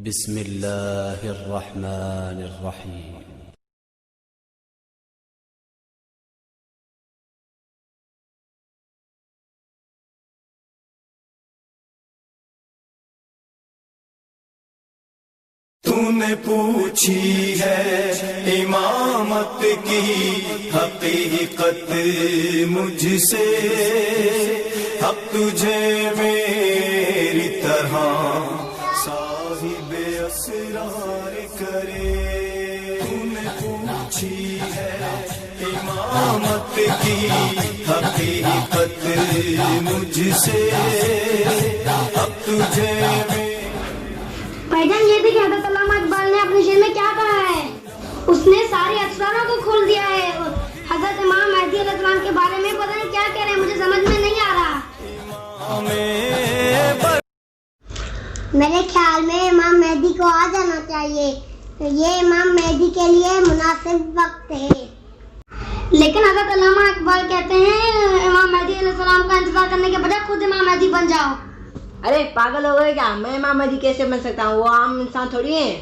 بسم اللہ الرحمن الرحیم۔ تو نے پوچھی ہے امامت کی حقیقت مجھ سے، حق تجھے میری طرح صاحب اسرار کرے۔ تو نے پوچھی ہے امامت کی حقیقت مجھ سے، حق تجھے بھائی جان یہ دیکھیں حضرت علامہ اقبال نے اپنے شعر میں کیا کہا ہے، اس نے سارے اسراروں کو کھول دیا ہے۔ حضرت امام مہدی علیہ السلام کے بارے میں پتہ نہیں کیا کہہ رہے ہیں، مجھے سمجھ میں نہیں آ رہا۔ میرے خیال میں امام مہدی کو آ جانا چاہیے، یہ امام مہدی کے لیے مناسب وقت ہے۔ لیکن حضرت علامہ اقبال کہتے ہیں امام مہدی علیہ السلام کا انتظار کرنے کے بجائے خود امام مہدی بن جاؤ۔ ارے پاگل ہو گئے کیا؟ میں امام مہدی کیسے بن سکتا ہوں؟ وہ عام انسان تھوڑی ہیں۔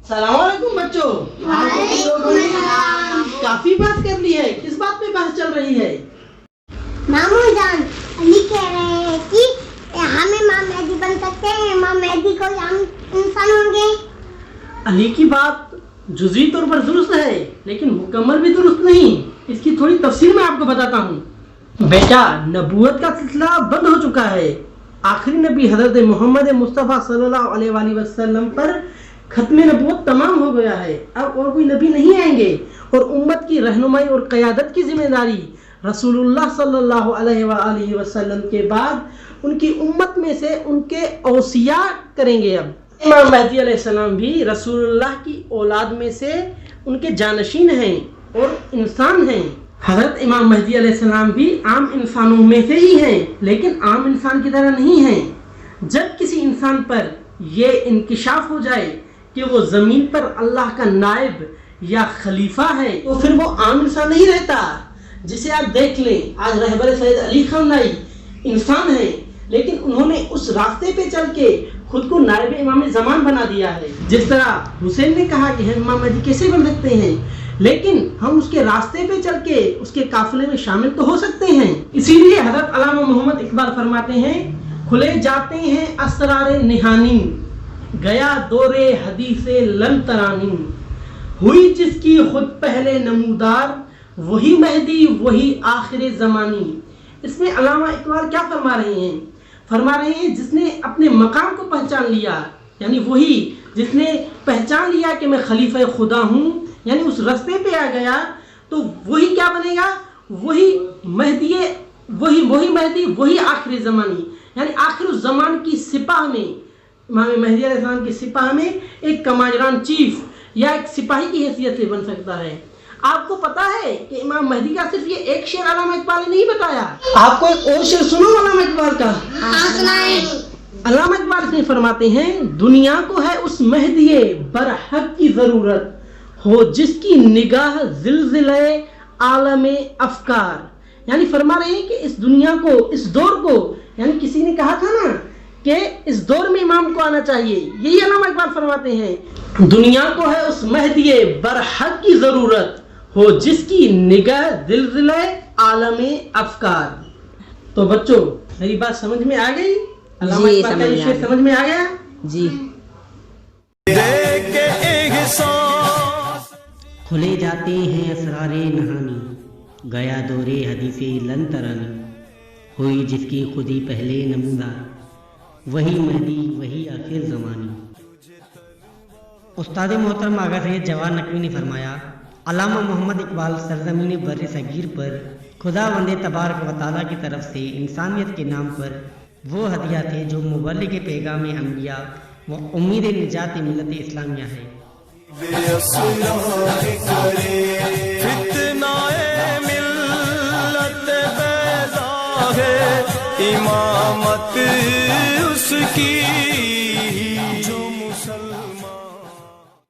السلام علیکم بچوں۔ وعلیکم السلام۔ کافی بات کر لی ہے، کس بات پہ بحث چل رہی ہے؟ ماموں جان علی کہہ رہے ہیں کہ ہم امام مہدی بن سکتے ہیں، امام مہدی کوئی عام انسان ہوں گے۔ علی کی بات جزوی طور پر درست ہے لیکن مکمل بھی درست نہیں، اس کی تھوڑی تفصیل میں آپ کو بتاتا ہوں۔ بیٹا، نبوت کا سلسلہ بند ہو چکا ہے، آخری نبی حضرت محمد مصطفیٰ صلی اللہ علیہ وآلہ وسلم پر ختم نبوت تمام ہو گیا ہے، اب اور کوئی نبی نہیں آئیں گے، اور امت کی رہنمائی اور قیادت کی ذمہ داری رسول اللہ صلی اللہ علیہ وآلہ وسلم کے بعد ان کی امت میں سے ان کے اوصیاء کریں گے۔ اب امام مہدی علیہ السلام بھی رسول اللہ کی اولاد میں سے ان کے جانشین ہیں اور انسان ہیں۔ حضرت امام مہدی علیہ السلام بھی عام انسانوں میں سے ہی ہیں لیکن عام انسان کی طرح نہیں ہیں۔ جب کسی انسان پر یہ انکشاف ہو جائے کہ وہ زمین پر اللہ کا نائب یا خلیفہ ہے تو پھر وہ عام انسان نہیں رہتا۔ جسے آپ دیکھ لیں، آج رہبر سید علی خامنہئی انسان ہیں لیکن انہوں نے اس راستے پہ چل کے خود کو نائب امام زمان بنا دیا ہے۔ جس طرح حسین نے کہا کہ ہم امام مہدی کیسے بن سکتے ہیں، لیکن ہم اس کے راستے پہ چل کے اس کے قافلے میں شامل تو ہو سکتے ہیں۔ اسی لیے حضرت علامہ محمد اقبال فرماتے ہیں، کھلے جاتے ہیں اسرار نہانی، گیا دور حدیث لن ترانی، ہوئی جس کی خود پہلے نمودار، وہی مہدی وہی آخر زمانی۔ اس میں علامہ اقبال کیا فرما رہے ہیں؟ فرما رہے ہیں جس نے اپنے مقام کو پہچان لیا، یعنی وہی جس نے پہچان لیا کہ میں خلیفہ خدا ہوں، یعنی اس راستے پہ آ گیا، تو وہی کیا بنے گا؟ وہی مہدی وہی آخر زمانی، یعنی آخر الزمان کی سپاہ میں، امام مہدی علیہ السلام کی سپاہ میں ایک کمانڈران چیف یا ایک سپاہی کی حیثیت سے بن سکتا ہے۔ آپ کو پتا ہے کہ امام مہدی کا صرف یہ ایک شعر علامہ اقبال نے نہیں بتایا، آپ کو ایک اور شعر سنو علامہ اقبال کا۔ علامہ اقبال اس میں فرماتے ہیں، دنیا کو ہے اس مہدی برحق کی ضرورت، ہو جس کی نگاہ زلزلہ عالم افکار۔ یعنی فرما رہے ہیں کہ اس دنیا کو، اس دور کو، یعنی کسی نے کہا تھا نا کہ اس دور میں امام کو آنا چاہیے، یہی علامہ اقبال فرماتے ہیں، دنیا کو ہے اس مہدی برحق کی ضرورت، ہو جس کی نگاہ زلزلہ عالم افکار۔ تو بچوں میری بات سمجھ میں آ گئی؟ علامہ اقبال کا یہ شعر سمجھ میں آ گیا؟ جی۔ کھلے جاتے ہیں اسرار نہانی، گیا دور حدیث لن ترانی، ہوئی جس کی خودی پہلے نمودار، وہی مہدی وہی آخر زمانی۔ استاد محترم آغا سید جواد نقوی نے فرمایا، علامہ محمد اقبال سرزمین بر صغیر پر خدا بند تبارک و تعالیٰ کی طرف سے انسانیت کے نام پر وہ ہدیہ تھے جو مبلغ پیغام انبیاء و امید نجات ملت اسلامیہ ہے۔ فتنہ ملت بیضا ہے، امامت اس کی